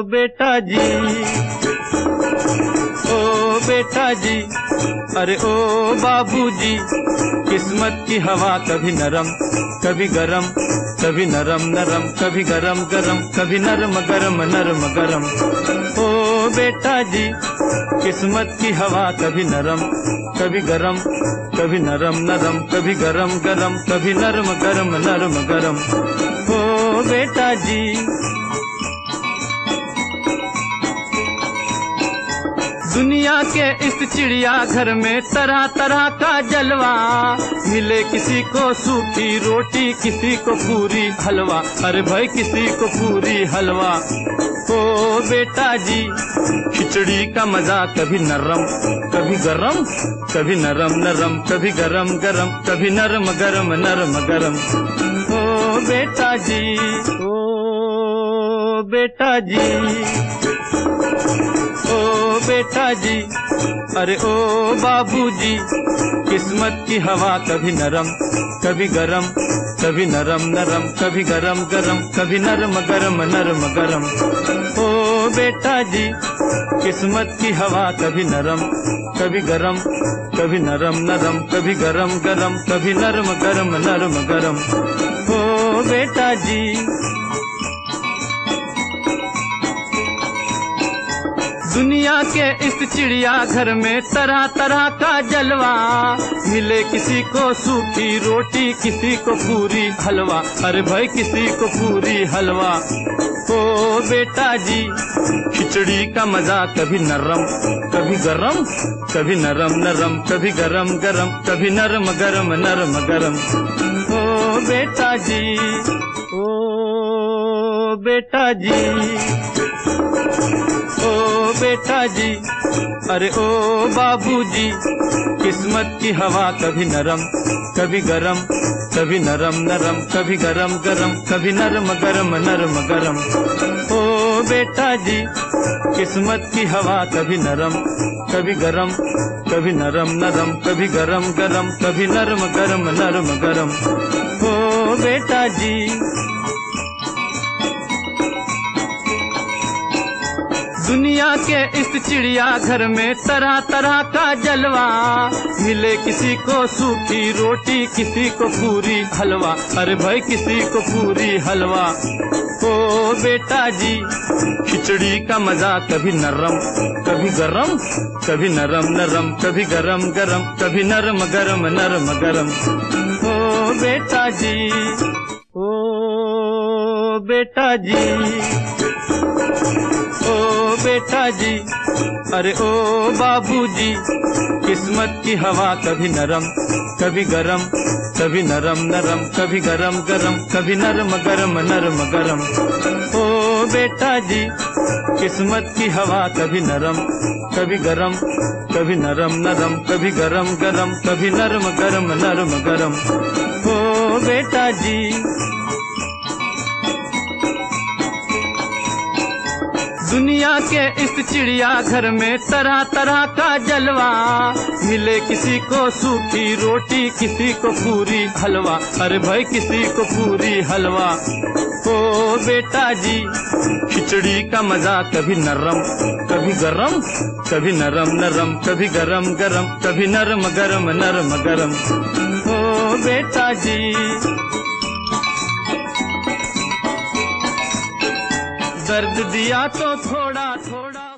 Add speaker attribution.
Speaker 1: बेटा जी, ओ बेटा जी, अरे ओ बाबूजी, किस्मत की हवा कभी नरम कभी गरम, कभी नरम नरम कभी गरम गरम, कभी नरम गरम नरम गरम। ओ बेटा जी, किस्मत की हवा कभी नरम कभी गरम, कभी नरम नरम कभी गरम गरम, कभी नरम गरम नरम गरम। ओ बेटा जी, दुनिया के इस चिड़िया घर में तरह तरह का जलवा, मिले किसी को सूखी रोटी किसी को पूरी हलवा, अरे भाई किसी को पूरी हलवा। ओ बेटा जी, खिचड़ी का मजा कभी नरम कभी गरम, कभी नरम नरम कभी गरम गरम, कभी नरम गरम नरम गरम। ओ बेटा जी, ओ बेटा जी, ओ बेटा जी, अरे ओ बाबूजी, किस्मत की हवा कभी नरम कभी गरम, कभी नरम नरम कभी गरम गरम, कभी नरम गरम नरम गरम। ओ बेटा जी, किस्मत की हवा कभी नरम कभी गरम, कभी नरम नरम कभी गरम गरम, कभी नरम गरम नरम गरम। ओ बेटा जी, दुनिया के इस चिड़िया घर में तरह तरह का जलवा, मिले किसी को सूखी रोटी किसी को पूरी हलवा, अरे भाई किसी को पूरी हलवा। ओ बेटा जी, खिचड़ी का मजा कभी नरम कभी गरम, कभी नरम नरम कभी गरम गरम, कभी नरम गरम नरम गरम। ओ बेटा जी, ओ बेटा जी, ओ बेटा जी, अरे ओ बाबूजी, किस्मत की हवा कभी नरम कभी गरम, कभी नरम नरम कभी गरम गरम, कभी नरम गरम नरम गरम। ओ बेटा जी, किस्मत की हवा कभी नरम कभी गरम, कभी नरम नरम कभी गरम गरम, कभी नरम गरम नरम गरम। ओ बेटा जी, दुनिया के इस चिड़िया घर में तरह तरह का जलवा, मिले किसी को सूखी रोटी किसी को पूरी हलवा, अरे भाई किसी को पूरी हलवा। ओ बेटा जी, खिचड़ी का मजा कभी नरम कभी गरम, कभी नरम नरम कभी गरम गरम, कभी नरम गरम नरम गरम। ओ बेटा जी, ओ बेटा जी, ओ बेटा जी, अरे ओ बाबूजी, किस्मत की हवा कभी नरम कभी गरम, कभी नरम नरम कभी गरम गरम, कभी नरम गरम नरम गरम। ओ बेटा जी, किस्मत की हवा कभी नरम कभी गरम, कभी नरम नरम कभी गरम गरम, कभी नरम गरम नरम गरम। ओ बेटा जी, दुनिया के इस चिड़िया घर में तरह तरह का जलवा, मिले किसी को सूखी रोटी किसी को पूरी हलवा, अरे भाई किसी को पूरी हलवा। ओ बेटा जी, खिचड़ी का मजा कभी नरम कभी गरम, कभी नरम नरम कभी गरम गरम, कभी नरम गरम नरम गरम। ओ बेटा जी, दर्द दिया तो थोड़ा थोड़ा